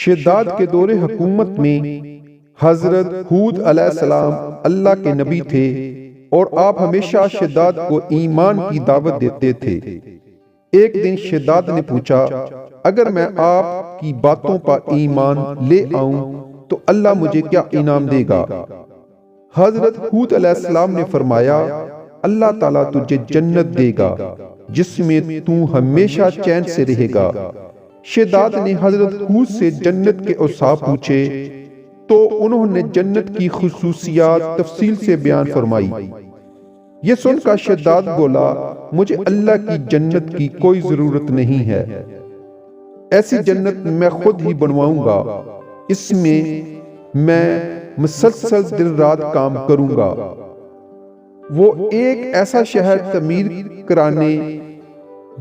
شداد کے دور حکومت میں حضرت ہود علیہ السلام اللہ کے نبی تھے اور آپ ہمیشہ شداد کو ایمان کی دعوت دیتے تھے۔ ایک دن شداد نے پوچھا، اگر میں آپ کی باتوں پر ایمان لے آؤں تو اللہ مجھے کیا انعام دے گا؟ حضرت ہود علیہ السلام نے فرمایا، اللہ تعالیٰ تجھے جنت دے گا جس میں تو ہمیشہ چین سے رہے گا۔ شداد نے حضرت ہود سے جنت کے اوصاف پوچھے تو انہوں نے جنت کی خصوصیات تفصیل سے بیان فرمائی۔ یہ سن کر شداد بولا، مجھے اللہ کی جنت کی کوئی ضرورت نہیں ہے، ایسی جنت میں خود ہی بنواؤں گا، اس میں میں مسلسل دن رات کام کروں گا۔ وہ ایک ایسا شہر تعمیر کرانے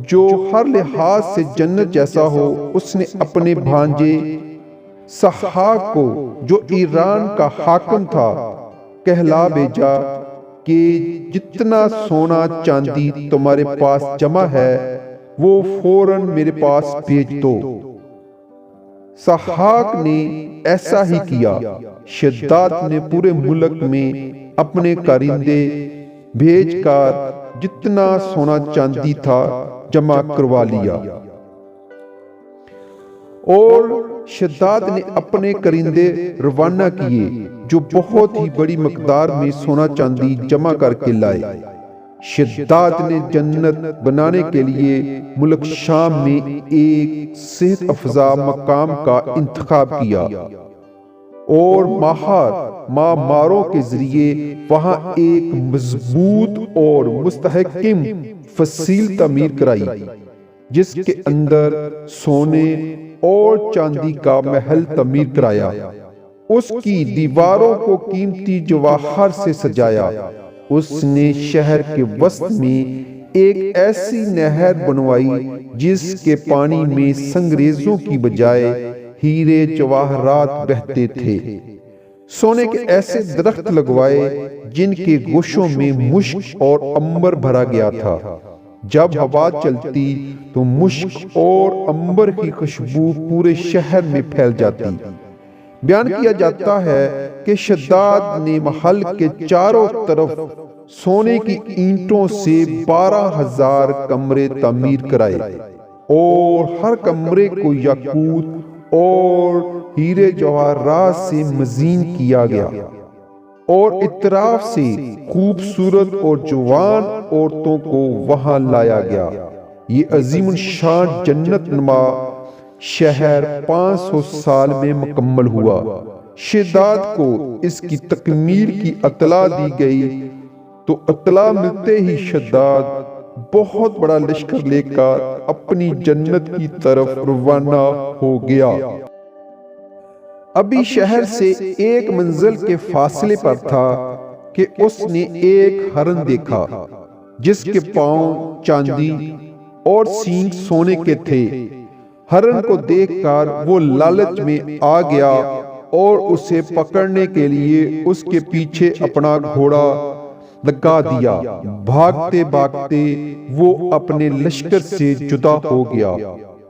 جو ہر لحاظ سے جنت جیسا ہو، اس نے اپنے بھانجے سحاق کو، جو ایران کا حاکم تھا، کہلا بھیجا کہ جتنا سونا چاندی تمہارے پاس جمع ہے وہ فوراً میرے پاس بھیج دو۔ سحاق نے ایسا ہی کیا۔ شداد نے پورے ملک میں اپنے کارندے بھیج کر جتنا سونا چاندی تھا جمع کروا لیا، اور شداد نے اپنے کرندے روانہ کیے جو بہت ہی بڑی مقدار میں سونا چاندی جمع کر کے لائے۔ شداد نے جنت بنانے کے لیے ملک شام میں ایک صحت افزا مقام کا انتخاب کیا اور معماروں کے ذریعے وہاں ایک مضبوط اور مستحکم فصیل تعمیر کرائی، جس کے اندر سونے اور چاندی کا محل تعمیر کرایا۔ اس کی دیواروں کو قیمتی جواہر سے سجایا۔ اس نے شہر کے وسط میں ایک ایسی نہر بنوائی جس کے پانی میں سنگریزوں کی بجائے ہیرے جواہرات بہتے تھے۔ سونے کے ایسے درخت لگوائے جن کے گوشوں میں مشک اور عنبر بھرا گیا تھا۔ جب ہوا چلتی تو مشک اور عنبر کی خوشبو پورے شہر میں پھیل جاتی۔ بیان کیا جاتا ہے کہ شداد نے محل کے چاروں طرف سونے کی اینٹوں سے 12,000 کمرے تعمیر کرائے اور ہر کمرے کو یاقوت اور ہیرے جواہرات سے مزین کیا گیا، اور اطراف سے خوبصورت اور جوان عورتوں کو وہاں لایا گیا۔ یہ عظیم الشان جنت نما شہر 500 سال میں مکمل ہوا۔ شداد کو اس کی تکمیل کی اطلاع دی گئی تو اطلاع ملتے ہی شداد بہت بڑا لشکر لے کر اپنی جنت کی طرف روانہ ہو گیا۔ ابھی شہر سے ایک منزل کے فاصلے پر تھا کہ اس نے ایک ہرن دیکھا جس کے پاؤں چاندی اور سینگ سونے کے تھے۔ ہرن کو دیکھ کر وہ لالچ میں آ گیا اور اسے پکڑنے کے لیے اس کے پیچھے اپنا گھوڑا لگا دیا۔ بھاگتے بھاگتے وہ اپنے لشکر سے جدا ہو گیا۔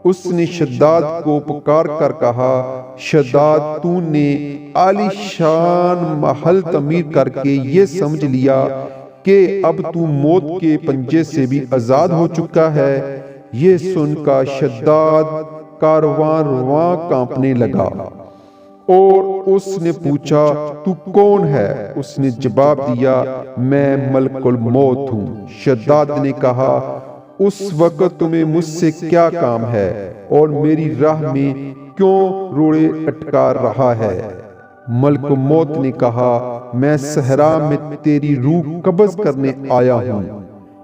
اس نے شداد کو پکار کر کہا، شداد، تو نے عالی شان محل تعمیر کر کے یہ سمجھ لیا کہ اب تو موت کے پنجے سے بھی آزاد ہو چکا ہے؟ یہ سن کر شداد کارواں کانپنے لگا اور اس نے پوچھا، تو کون ہے؟ اس نے جواب دیا، میں ملک الموت ہوں۔ شداد نے کہا، اس وقت تمہیں مجھ سے کیا کام ہے اور میری راہ میں کیوں روڑے اٹکا رہا ہے؟ ملک موت نے کہا، میں صحرا میں تیری روح قبض کرنے آیا ہوں۔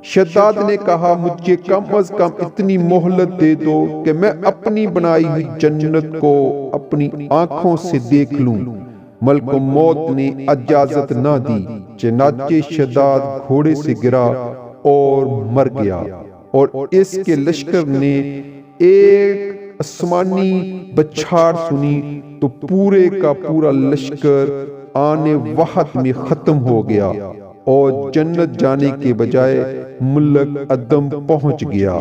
شداد نے کہا، مجھے کم از کم اتنی مہلت دے دو کہ میں اپنی بنائی ہوئی جنت کو اپنی آنکھوں سے دیکھ لوں۔ ملک موت نے اجازت نہ دی، چنانچہ شداد گھوڑے سے گرا اور مر گیا، اور اس کے لشکر نے ایک آسمانی بچھاڑ سنی تو پورے کا پورا لشکر آنے وقت میں ختم ہو گیا اور جنت جانے کے بجائے ملک عدم پہنچ گیا۔